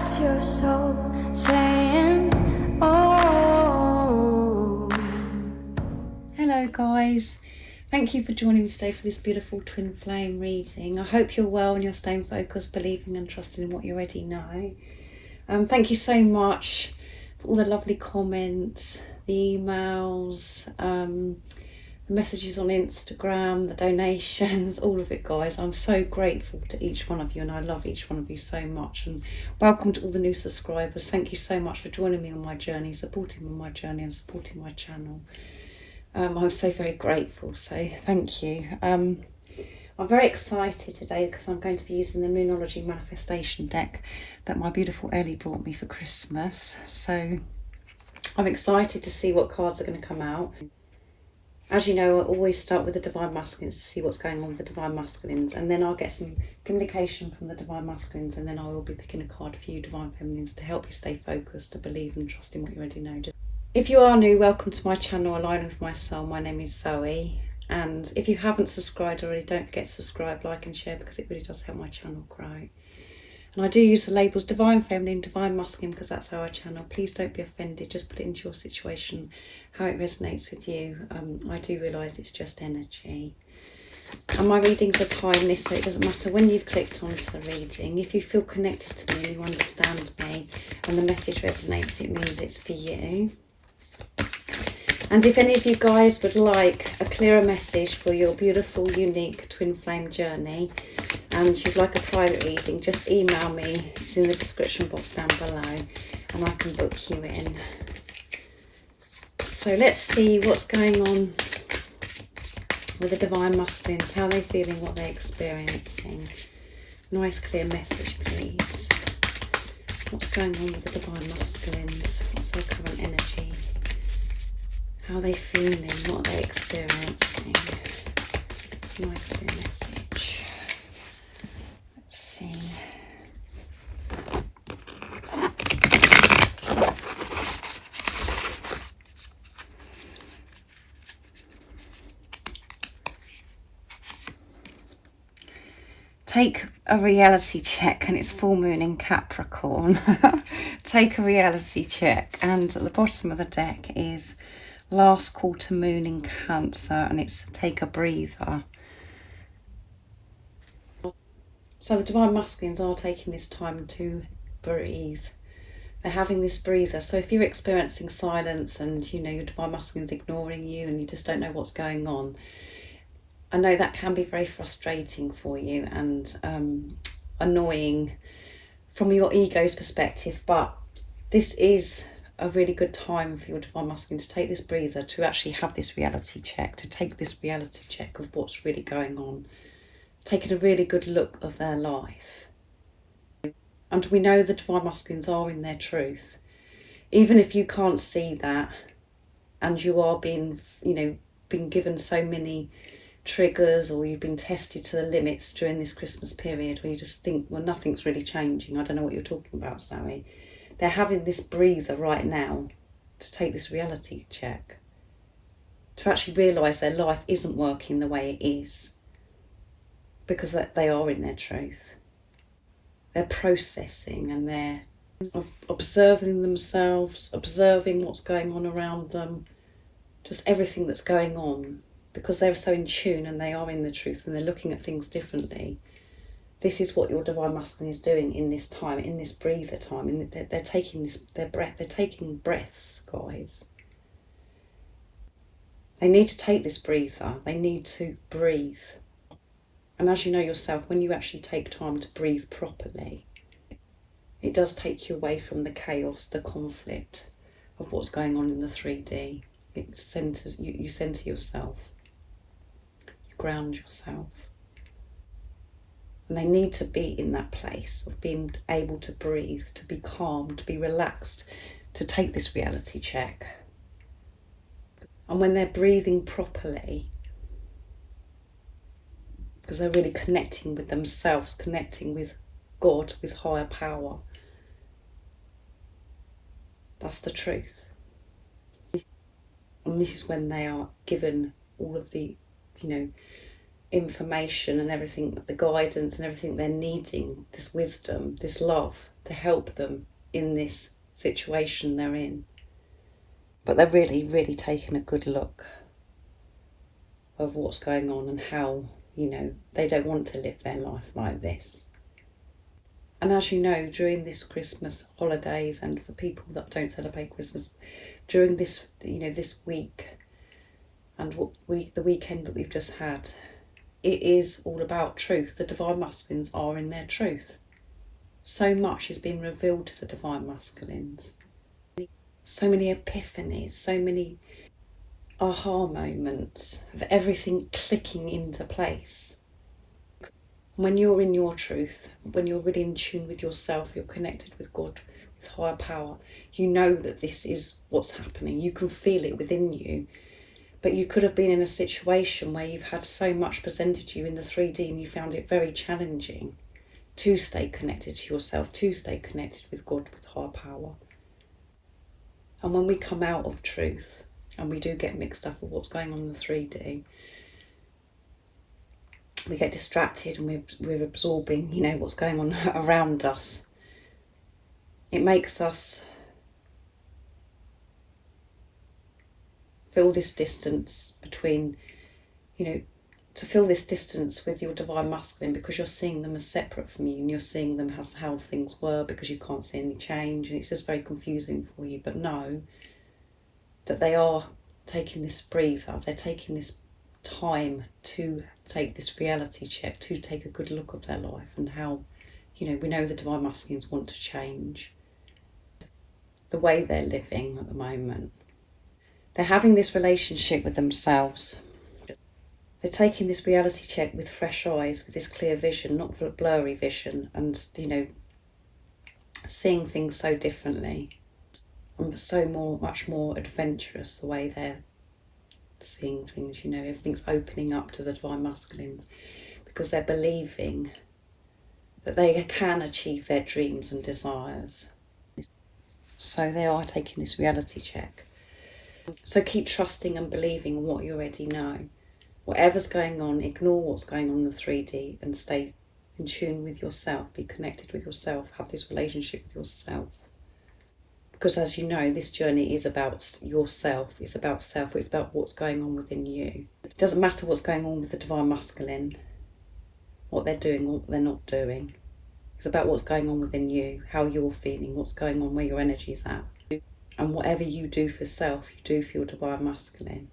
What's your soul saying? Oh. Hello guys, thank you for joining me today for this beautiful twin flame reading. I hope you're well and you're staying focused, believing and trusting in what you already know. Thank you so much for all the lovely comments, the emails, the messages on Instagram, the donations, all of it guys. I'm so grateful to each one of you and I love each one of you so much, and welcome to all the new subscribers. Thank you so much for joining me on my journey, supporting me on my journey and supporting my channel. I'm so very grateful, so thank you. I'm very excited today because I'm going to be using the Moonology Manifestation deck that my beautiful Ellie brought me for Christmas. So I'm excited to see what cards are going to come out. As you know, I always start with the Divine Masculines to see what's going on with the Divine Masculines, and then I'll get some communication from the Divine Masculines, and then I will be picking a card for you Divine Feminines to help you stay focused, to believe and trust in what you already know. If you are new, welcome to my channel, Align with My Soul. My name is Zoe, and if you haven't subscribed already, don't forget to subscribe, like and share, because it really does help my channel grow. And I do use the labels Divine Feminine, Divine Masculine, because that's our channel. Please don't be offended, just put it into your situation, how it resonates with you. I do realise it's just energy. And my readings are timeless, so it doesn't matter when you've clicked onto the reading. If you feel connected to me and you understand me and the message resonates, it means it's for you. And if any of you guys would like a clearer message for your beautiful, unique twin flame journey, and you'd like a private reading, just email me. It's in the description box down below and I can book you in. So let's see what's going on with the Divine Masculines, how they're feeling, what they're experiencing. Nice clear message please. What's going on with the Divine Masculines? What's their current energy? How are they feeling? What are they experiencing? Nice clear message. Let's see. Take a reality check, and it's full moon in Capricorn. Take a reality check, and at the bottom of the deck is last quarter moon in Cancer, and it's take a breather. So the Divine Masculines are taking this time to breathe. They're having this breather. So if you're experiencing silence and you know your Divine Masculine's ignoring you and you just don't know what's going on, I know that can be very frustrating for you and annoying from your ego's perspective, but this is a really good time for your Divine Masculine to take this breather, to actually have this reality check, to take this reality check of what's really going on, taking a really good look of their life. And we know the Divine Masculines are in their truth. Even if you can't see that and you are being given so many triggers, or you've been tested to the limits during this Christmas period where you just think, well, nothing's really changing. I don't know what you're talking about, Zoe. They're having this breather right now to take this reality check, to actually realise their life isn't working the way it is, because they are in their truth. They're processing and they're observing themselves, observing what's going on around them, just everything that's going on, because they're so in tune and they are in the truth and they're looking at things differently. This is what your Divine Masculine is doing in this time, in this breather time. They're taking they're taking breaths, guys. They need to take this breather. They need to breathe. And as you know yourself, when you actually take time to breathe properly, it does take you away from the chaos, the conflict of what's going on in the 3D. It centers you center yourself. You ground yourself. And they need to be in that place of being able to breathe, to be calm, to be relaxed, to take this reality check. And when they're breathing properly, because they're really connecting with themselves, connecting with God, with higher power, that's the truth. And this is when they are given all of the, information and everything, the guidance and everything they're needing, this wisdom, this love to help them in this situation they're in. But they're really, really taking a good look of what's going on and how, they don't want to live their life like this. And as you know, during this Christmas holidays, and for people that don't celebrate Christmas, during this, this week and the weekend that we've just had, it is all about truth. The divine masculines are in their truth. So much has been revealed to the divine masculines. So many epiphanies, so many aha moments of everything clicking into place. When you're in your truth, when you're really in tune with yourself, you're connected with God, with higher power, you know that this is what's happening. You can feel it within you. But you could have been in a situation where you've had so much presented to you in the 3D and you found it very challenging to stay connected to yourself, to stay connected with God, with higher power. And when we come out of truth, and we do get mixed up with what's going on in the 3D, we get distracted and we're absorbing, what's going on around us. It makes us feel this distance between, to feel this distance with your divine masculine, because you're seeing them as separate from you and you're seeing them as how things were, because you can't see any change, and it's just very confusing for you. But know that they are taking this breather, they're taking this time to take this reality check, to take a good look of their life and how, we know the divine masculines want to change the way they're living at the moment. They're having this relationship with themselves. They're taking this reality check with fresh eyes, with this clear vision, not for a blurry vision, and, seeing things so differently and so much more adventurous the way they're seeing things. Everything's opening up to the divine masculines because they're believing that they can achieve their dreams and desires. So they are taking this reality check. So keep trusting and believing in what you already know. Whatever's going on, ignore what's going on in the 3D and stay in tune with yourself. Be connected with yourself. Have this relationship with yourself. Because as you know, this journey is about yourself. It's about self. It's about what's going on within you. It doesn't matter what's going on with the divine masculine, what they're doing, what they're not doing. It's about what's going on within you, how you're feeling, what's going on, where your energy's at. And whatever you do for self, you do for your divine masculine.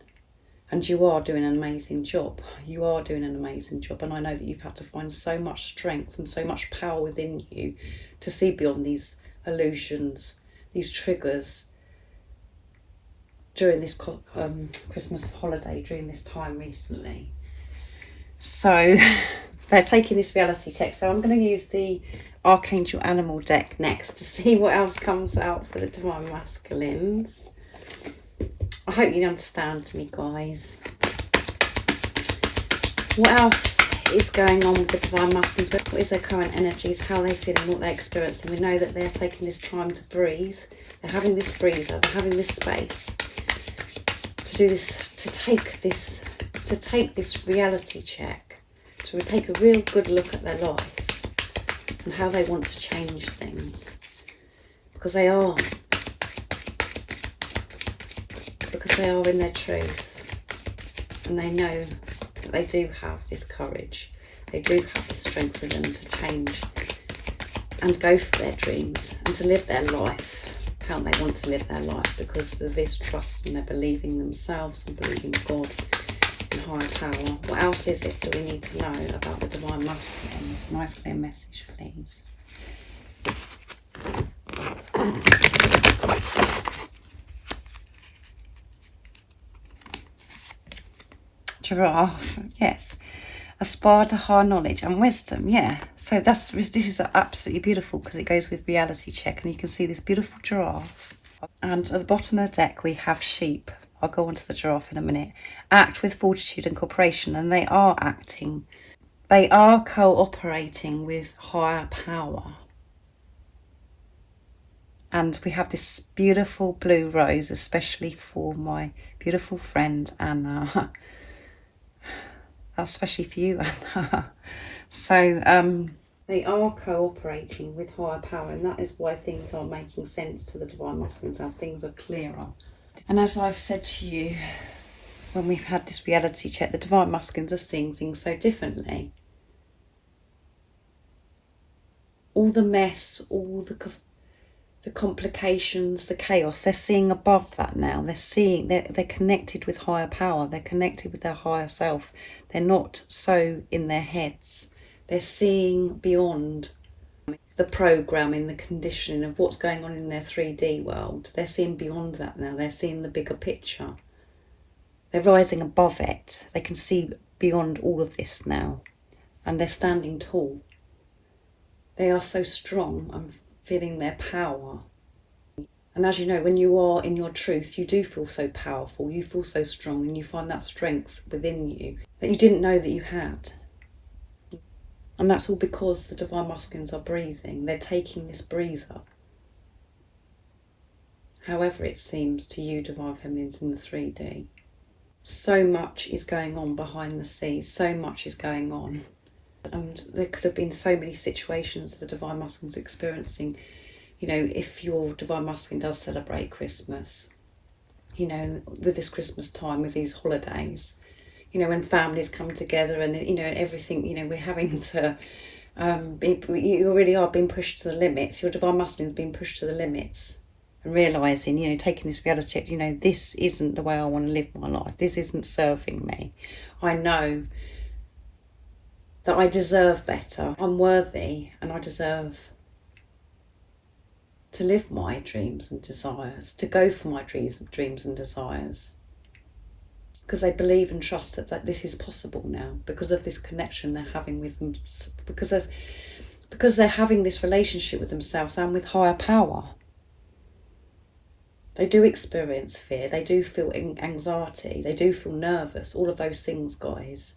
And you are doing an amazing job. You are doing an amazing job. And I know that you've had to find so much strength and so much power within you to see beyond these illusions, these triggers during this Christmas holiday, during this time recently. So they're taking this reality check. So I'm going to use the Archangel Animal deck next to see what else comes out for the divine masculines. I hope you understand me, guys. What else is going on with the divine masculines? What is their current energies? How are they feeling? What they're experiencing? We know that they're taking this time to breathe. They're having this breather. They're having this space to do this, to take this reality check, to take a real good look at their life and how they want to change things, because they are in their truth, and they know that they do have this courage, they do have the strength within them to change and go for their dreams and to live their life how they want to live their life, because of this trust, and they're believing themselves and believing God and higher power. What else is it that we need to know about the divine masculines? Nice clear message, please. Giraffe, yes. Aspire to higher knowledge and wisdom, yeah. So this is absolutely beautiful because it goes with reality check, and you can see this beautiful giraffe. And at the bottom of the deck we have sheep. I'll go on to the giraffe in a minute. Act with fortitude and cooperation, and they are acting. They are cooperating with higher power. And we have this beautiful blue rose, especially for my beautiful friend Anna. That's especially for you, Anna. So they are cooperating with higher power, and that is why things are making sense to the divine masculines, as things are clearer. And as I've said to you, when we've had this reality check, the divine masculines are seeing things so differently. All the mess, all the complications, the chaos, they're seeing above that now. They're connected with higher power. They're connected with their higher self. They're not so in their heads. They're seeing beyond the programming, the conditioning of what's going on in their 3D world. They're seeing beyond that now. They're seeing the bigger picture. They're rising above it. They can see beyond all of this now. And they're standing tall. They are so strong. I'm feeling their power. And as you know, when you are in your truth, you do feel so powerful. You feel so strong, and you find that strength within you that you didn't know that you had. And that's all because the divine masculines are breathing. They're taking this breather. However it seems to you, divine feminines in the 3D. So much is going on behind the scenes. So much is going on. And there could have been so many situations the divine masculine's experiencing. You know, if your divine masculine does celebrate Christmas, you know, with this Christmas time, with these holidays, you know, when families come together and, you know, everything, you know, we're having to, you really are being pushed to the limits. Your divine masculine's being pushed to the limits, and realising, you know, taking this reality check, you know, this isn't the way I want to live my life. This isn't serving me. I know that I deserve better. I'm worthy, and I deserve to live my dreams and desires, to go for my dreams and desires. Because they believe and trust that this is possible now, because of this connection they're having with them, because they're having this relationship with themselves and with higher power. They do experience fear, they do feel anxiety, they do feel nervous, all of those things, guys.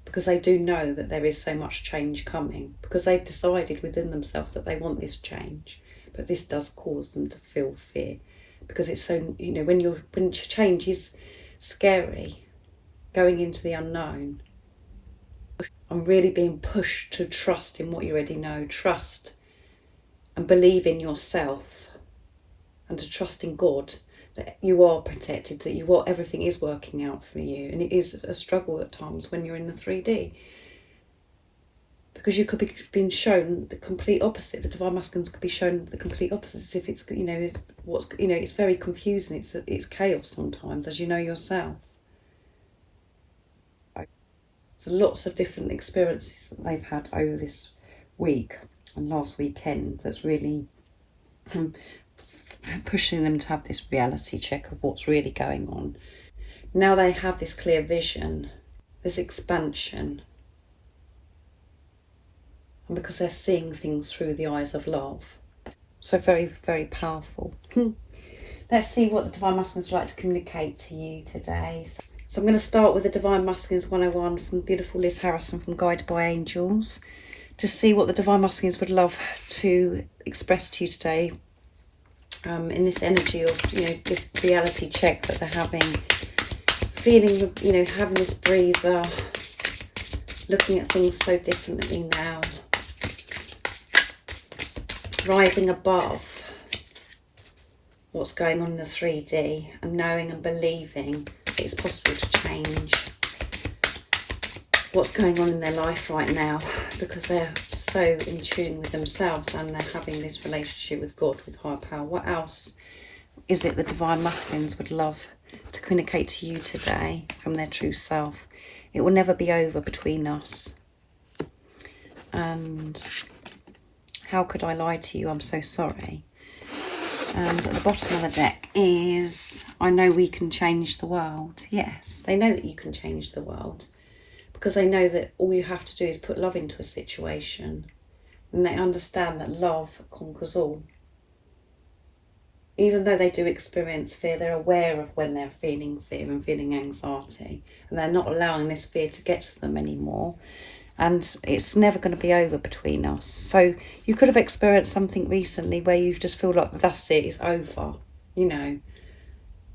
Because they do know that there is so much change coming, because they've decided within themselves that they want this change, but this does cause them to feel fear. Because it's so, you know, when change is scary, going into the unknown. I'm really being pushed to trust in what you already know, trust and believe in yourself, and to trust in God that you are protected, that everything is working out for you. And it is a struggle at times when you're in the 3D. Because you could be being shown the complete opposite. The divine masculines could be shown the complete opposite, as if it's, you know, it's very confusing. It's chaos sometimes, as you know yourself. So lots of different experiences that they've had over this week and last weekend that's really pushing them to have this reality check of what's really going on. Now they have this clear vision, this expansion. And because they're seeing things through the eyes of love. So very, very powerful. Let's see what the divine masculines would like to communicate to you today. So I'm going to start with the divine masculines 101 from beautiful Liz Harrison from Guided by Angels, to see what the divine masculines would love to express to you today, in this energy of, you know, this reality check that they're having, feeling, you know, having this breather, looking at things so differently now. Rising above what's going on in the 3D, and knowing and believing that it's possible to change what's going on in their life right now, because they're so in tune with themselves and they're having this relationship with God, with higher power. What else is it the divine masculines would love to communicate to you today from their true self? It will never be over between us. And how could I lie to you? I'm so sorry. And at the bottom of the deck is, I know we can change the world. Yes, they know that you can change the world, because they know that all you have to do is put love into a situation, and they understand that love conquers all. Even though they do experience fear, they're aware of when they're feeling fear and feeling anxiety, and they're not allowing this fear to get to them anymore. And it's never going to be over between us. So you could have experienced something recently where you just feel like that's it, it's over, you know.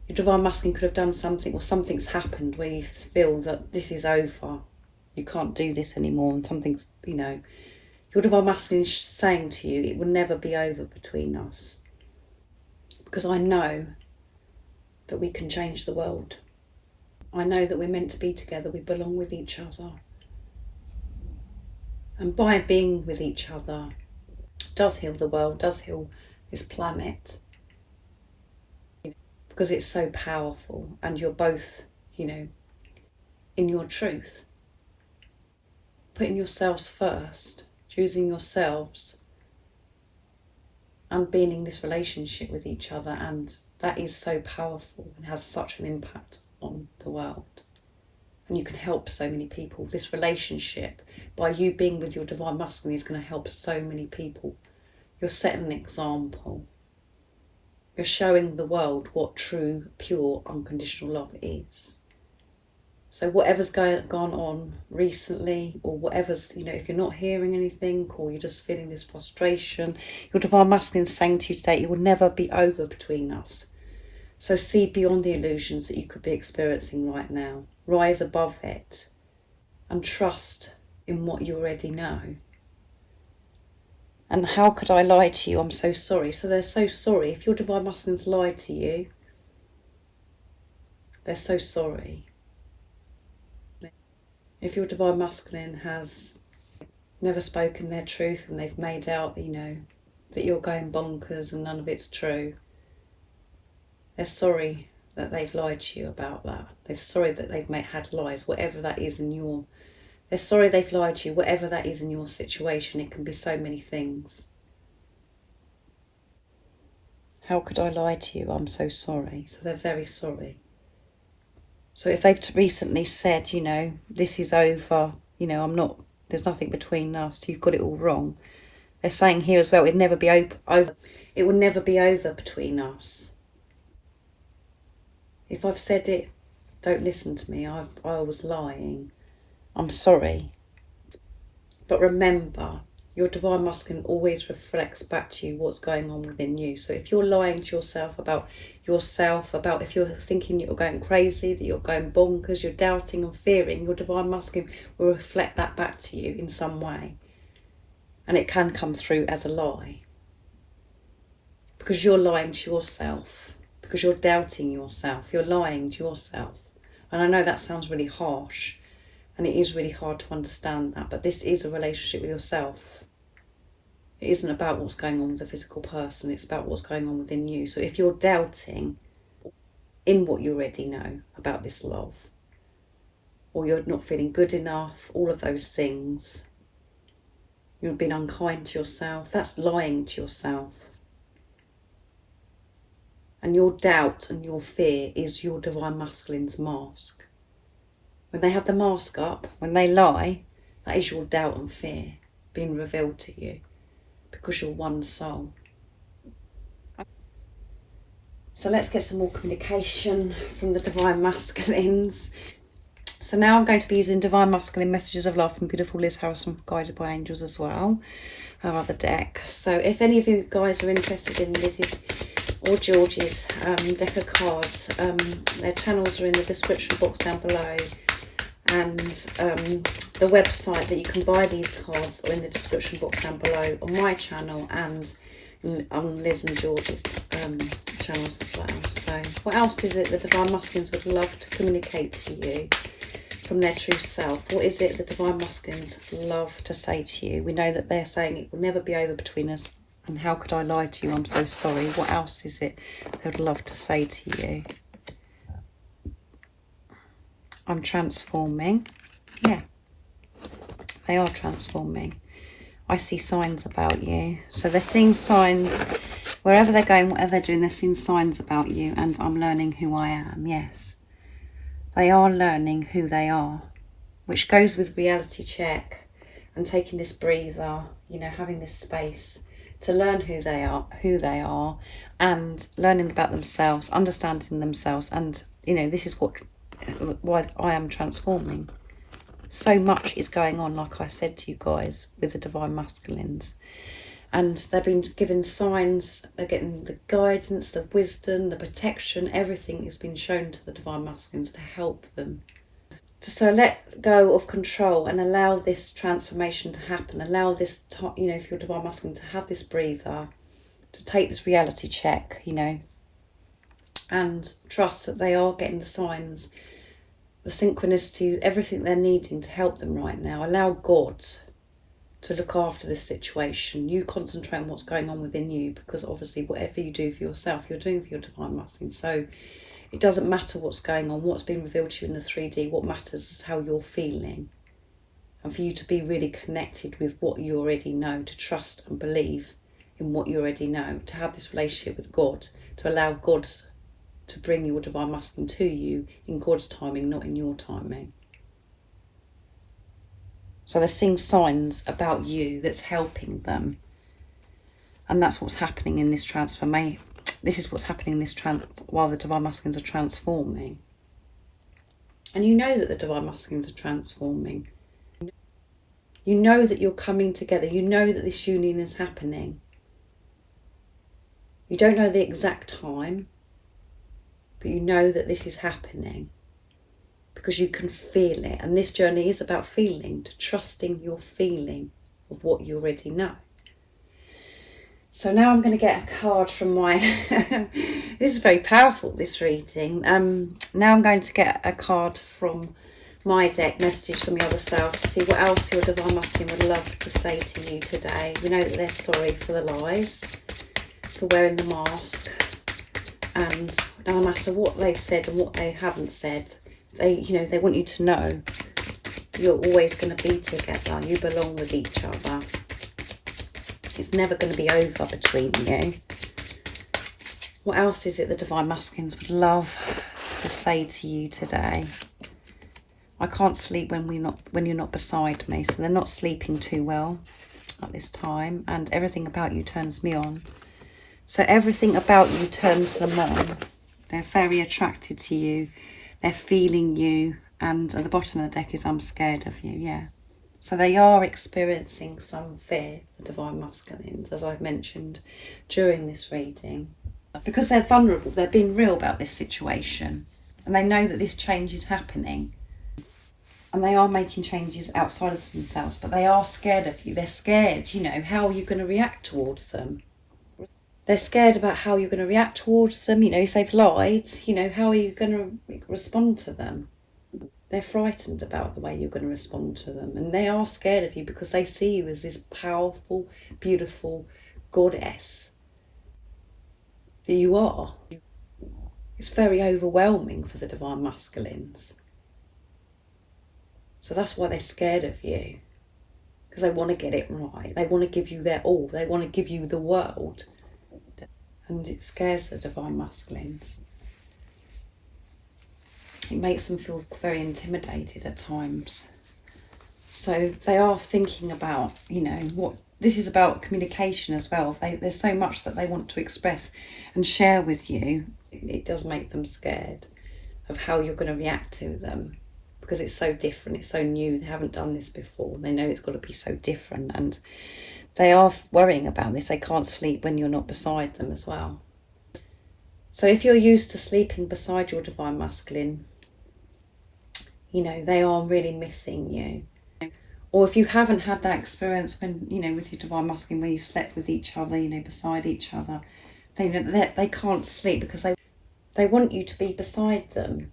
Your Divine Masculine could have done something, or something's happened where you feel that this is over. You can't do this anymore, and something's, your Divine Masculine is saying to you, it will never be over between us. Because I know that we can change the world. I know that we're meant to be together, we belong with each other. And by being with each other, does heal the world, does heal this planet. Because it's so powerful, and you're both, in your truth. Putting yourselves first, choosing yourselves, and being in this relationship with each other, and that is so powerful and has such an impact on the world. And you can help so many people. This relationship, by you being with your Divine Masculine, is going to help so many people. You're setting an example. You're showing the world what true, pure, unconditional love is. So whatever's gone on recently, or whatever's, if you're not hearing anything, or you're just feeling this frustration, your Divine Masculine is saying to you today, it will never be over between us. So see beyond the illusions that you could be experiencing right now. Rise above it and trust in what you already know. And how could I lie to you? I'm so sorry. So they're so sorry. If your Divine Masculine's lied to you, they're so sorry. If your Divine Masculine has never spoken their truth and they've made out, that you're going bonkers and none of it's true, they're sorry that they've lied to you about that. They're sorry that they've had lies, whatever that is they're sorry they've lied to you, whatever that is in your situation. It can be so many things. How could I lie to you? I'm so sorry. So they're very sorry. So if they've recently said, this is over, there's nothing between us, you've got it all wrong. They're saying here as well, it will never be over between us. If I've said it, don't listen to me. I was lying. I'm sorry. But remember, your Divine Masculine always reflects back to you what's going on within you. So if you're lying to yourself, about if you're thinking you're going crazy, that you're going bonkers, you're doubting and fearing, your Divine Masculine will reflect that back to you in some way. And it can come through as a lie. Because you're lying to yourself. Because you're doubting yourself. You're lying to yourself. And I know that sounds really harsh. And it is really hard to understand that. But this is a relationship with yourself. It isn't about what's going on with the physical person. It's about what's going on within you. So if you're doubting in what you already know about this love, or you're not feeling good enough, all of those things, you've been unkind to yourself, that's lying to yourself. And your doubt and your fear is your Divine Masculine's mask. When they have the mask up, when they lie, that is your doubt and fear being revealed to you, because you're one soul. So let's get some more communication from the Divine Masculines. So now I'm going to be using Divine Masculine Messages of Love from beautiful Liz Harrison, Guided by Angels as well, our other deck. So if any of you guys are interested in Liz's or George's deck of cards, their channels are in the description box down below, and the website that you can buy these cards are in the description box down below on my channel and on Liz and George's channels as well. So what else is it the Divine Masculines would love to communicate to you from their true self? What is it the Divine Masculines love to say to you? We know that they're saying it will never be over between us. And how could I lie to you? I'm so sorry. What else is it they would love to say to you? I'm transforming. Yeah, they are transforming. I see signs about you. So they're seeing signs wherever they're going, whatever they're doing, they're seeing signs about you. And I'm learning who I am. Yes, they are learning who they are, which goes with reality check and taking this breather, having this space to learn who they are, and learning about themselves, understanding themselves. And this is why I am transforming. So much is going on, like I said to you guys, with the Divine Masculines. And they've been given signs, they're getting the guidance, the wisdom, the protection, everything has been shown to the Divine Masculines to help them. So let go of control and allow this transformation to happen. Allow this, if you're Divine Masculine, to have this breather, to take this reality check, and trust that they are getting the signs, the synchronicity, everything they're needing to help them right now. Allow God to look after this situation. You concentrate on what's going on within you, because obviously whatever you do for yourself, you're doing for your Divine Masculine. So it doesn't matter what's going on, what's been revealed to you in the 3D. What matters is how you're feeling. And for you to be really connected with what you already know, to trust and believe in what you already know, to have this relationship with God, to allow God to bring your Divine Masculine to you in God's timing, not in your timing. So they're seeing signs about you that's helping them. And that's what's happening in this transformation. This is what's happening in this while the Divine Masculines are transforming. And you know that the Divine Masculines are transforming. You know that you're coming together. You know that this union is happening. You don't know the exact time, but you know that this is happening because you can feel it. And this journey is about feeling, to trusting your feeling of what you already know. So now I'm going to get a card from my... This is very powerful, this reading. Now I'm going to get a card from my deck, messages from the other self, to see what else your Divine Masculine would love to say to you today. We know that they're sorry for the lies, for wearing the mask, and no matter what they've said and what they haven't said, they want you to know you're always going to be together. You belong with each other. It's never going to be over between you. What else is it the Divine Masculines would love to say to you today? I can't sleep when you're not beside me. So they're not sleeping too well at this time, and everything about you turns me on. So everything about you turns them on. They're very attracted to you. They're feeling you. And at the bottom of the deck is I'm scared of you. Yeah. So they are experiencing some fear, the Divine Masculines, as I've mentioned during this reading. Because they're vulnerable, they're being real about this situation. And they know that this change is happening. And they are making changes outside of themselves, but they are scared of you. They're scared, how are you going to react towards them? They're scared about how you're going to react towards them. If they've lied, how are you going to respond to them? They're frightened about the way you're going to respond to them. And they are scared of you because they see you as this powerful, beautiful goddess that you are. It's very overwhelming for the Divine Masculines. So that's why they're scared of you. Because they want to get it right. They want to give you their all. They want to give you the world. And it scares the Divine Masculines. It makes them feel very intimidated at times. So they are thinking about, what this is about communication as well. There's so much that they want to express and share with you. It does make them scared of how you're going to react to them, because it's so different, it's so new. They haven't done this before. They know it's got to be so different, and they are worrying about this. They can't sleep when you're not beside them as well. So if you're used to sleeping beside your Divine Masculine, they are really missing you. Or if you haven't had that experience when, with your Divine Masculine, where you've slept with each other, beside each other, they can't sleep because they want you to be beside them.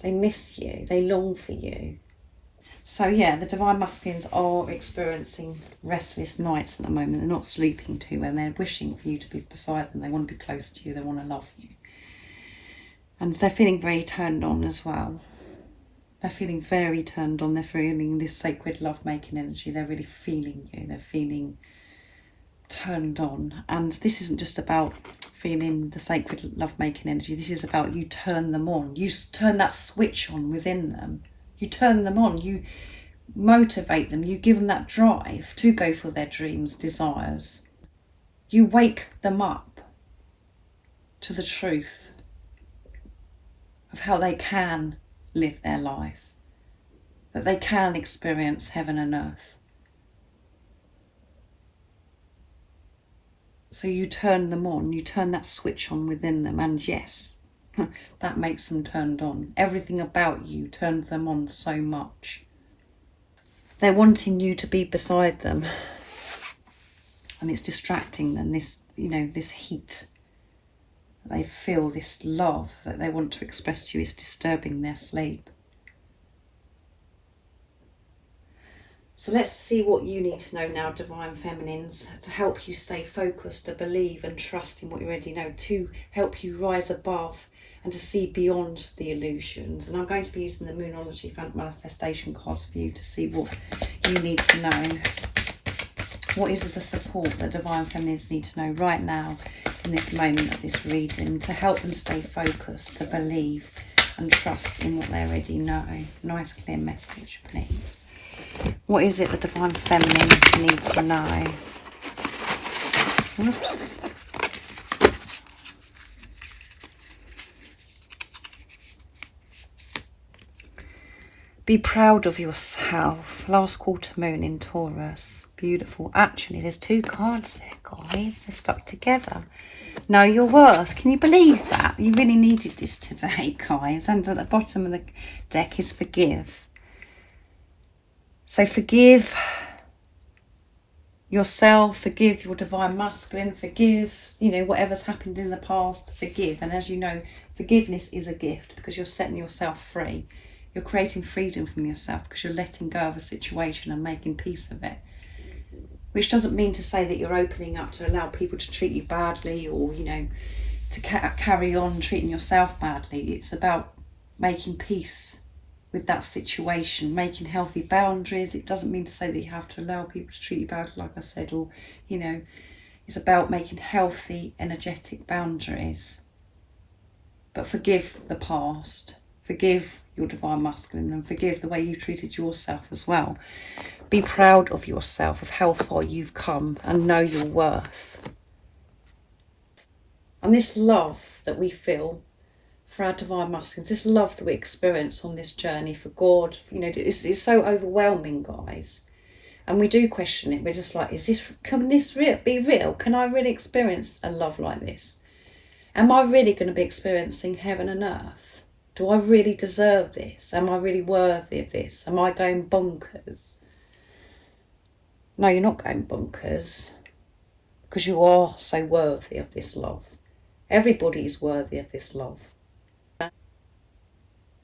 They miss you. They long for you. So yeah, the Divine Masculines are experiencing restless nights at the moment. They're not sleeping too well. They're wishing for you to be beside them. They want to be close to you. They want to love you. And they're feeling very turned on as well. They're feeling very turned on. They're feeling this sacred love-making energy. They're really feeling you. They're feeling turned on. And this isn't just about feeling the sacred love-making energy. This is about you turn them on. You turn that switch on within them. You turn them on. You motivate them. You give them that drive to go for their dreams, desires. You wake them up to the truth of how they can live their life, that they can experience heaven and earth. So you turn them on, you turn that switch on within them, and yes, that makes them turned on. Everything about you turns them on so much. They're wanting you to be beside them, and it's distracting them, this, this heat. They feel this love that they want to express to you is disturbing their sleep. So let's see what you need to know now, Divine Feminines, to help you stay focused, to believe and trust in what you already know, to help you rise above and to see beyond the illusions. And I'm going to be using the Moonology Manifestation cards for you to see what you need to know. What is the support that Divine Feminines need to know right now in this moment of this reading to help them stay focused, to believe and trust in what they already know? Nice clear message, please. What is it the Divine Feminines need to know? Oops. Be proud of yourself. Last quarter moon in Taurus. Beautiful. Actually, there's 2 cards there, guys. They're stuck together. Know your worth. Can you believe that? You really needed this today, guys. And at the bottom of the deck is forgive. So forgive yourself, forgive your Divine Masculine, forgive, whatever's happened in the past, forgive. And as you know, forgiveness is a gift because you're setting yourself free. You're creating freedom from yourself because you're letting go of a situation and making peace of it. Which doesn't mean to say that you're opening up to allow people to treat you badly or, to carry on treating yourself badly. It's about making peace with that situation, making healthy boundaries. It doesn't mean to say that you have to allow people to treat you badly, like I said, or, it's about making healthy, energetic boundaries. But forgive the past, forgive your Divine Masculine, and forgive the way you treated yourself as well. Be proud of yourself, of how far you've come, and know your worth. And this love that we feel for our Divine Masculines, this love that we experience on this journey for God, it's so overwhelming, guys. And we do question it. We're just like, can this be real? Can I really experience a love like this? Am I really going to be experiencing heaven and earth? Do I really deserve this? Am I really worthy of this? Am I going bonkers? No, you're not going bonkers, because you are so worthy of this love. Everybody is worthy of this love.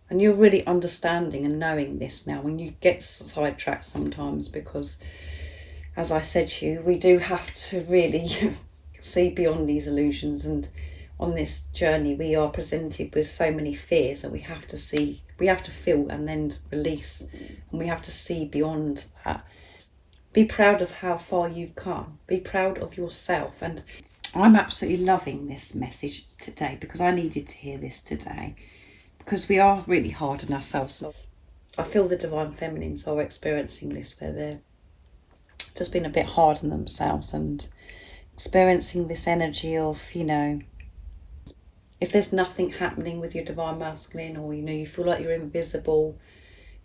And you're really understanding and knowing this now when you get sidetracked sometimes, because, as I said to you, we do have to really see beyond these illusions. And on this journey, we are presented with so many fears that we have to see, we have to feel and then release. And we have to see beyond that. Be proud of how far you've come. Be proud of yourself. And I'm absolutely loving this message today because I needed to hear this today. Because we are really hard on ourselves. I feel the Divine Feminines are experiencing this, where they're just being a bit hard on themselves and experiencing this energy of, if there's nothing happening with your Divine Masculine, or, you feel like you're invisible,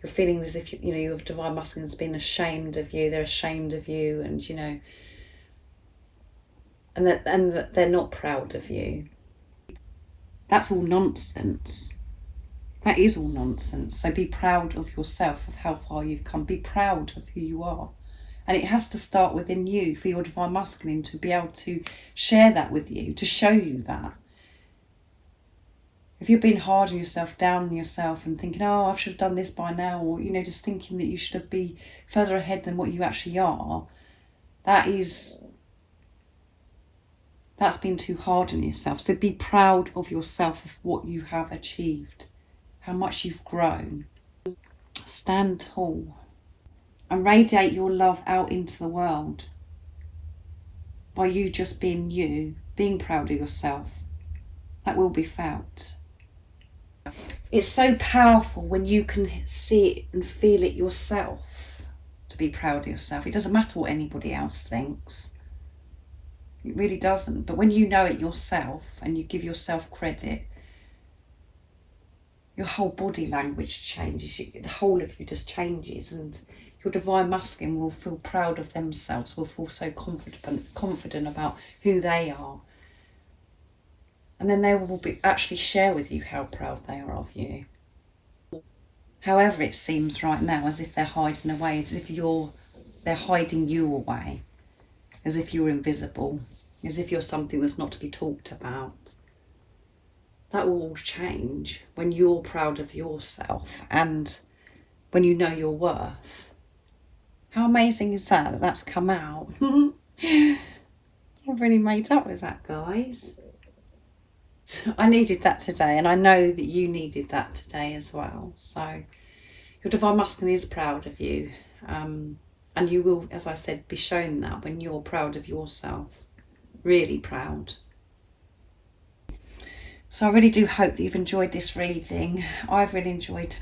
you're feeling as if, your Divine Masculine's been ashamed of you, they're ashamed of you, and, and that they're not proud of you. That's all nonsense. That is all nonsense. So be proud of yourself, of how far you've come. Be proud of who you are. And it has to start within you for your Divine Masculine to be able to share that with you, to show you that. If you've been hard on yourself, down on yourself and thinking, oh, I should have done this by now, or, just thinking that you should have been further ahead than what you actually are, that's been too hard on yourself. So be proud of yourself, of what you have achieved, how much you've grown. Stand tall and radiate your love out into the world by you just being you, being proud of yourself. That will be felt. It's so powerful when you can see it and feel it yourself, to be proud of yourself. It doesn't matter what anybody else thinks. It really doesn't. But when you know it yourself and you give yourself credit, your whole body language changes. The whole of you just changes, and Your divine masculine will feel proud of themselves, will feel so confident about who they are. And then they will actually share with you how proud they are of you. However it seems right now, as if they're hiding away, as if they're hiding you away, as if you're invisible, as if you're something that's not to be talked about. That will all change when you're proud of yourself and when you know your worth. How amazing is that that's come out? I've really made up with that, guys. I needed that today, and I know that you needed that today as well. So your divine masculine is proud of you, and you will, as I said, be shown that when you're proud of yourself, really proud. So I really do hope that you've enjoyed this reading. I've really enjoyed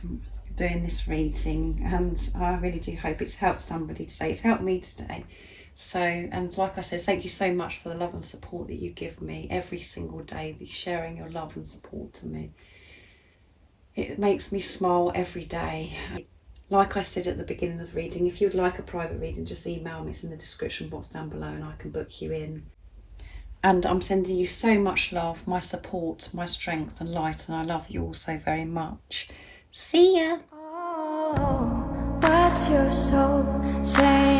doing this reading, and I really do hope it's helped somebody today. It's helped me today. So, and like I said, thank you so much for the love and support that you give me every single day, that you're sharing your love and support to me. It makes me smile every day. Like I said at the beginning of the reading, if you'd like a private reading, just email me. It's in the description box down below and I can book you in. And I'm sending you so much love, my support, my strength and light, and I love you all so very much. See ya! Oh, what's your soul saying?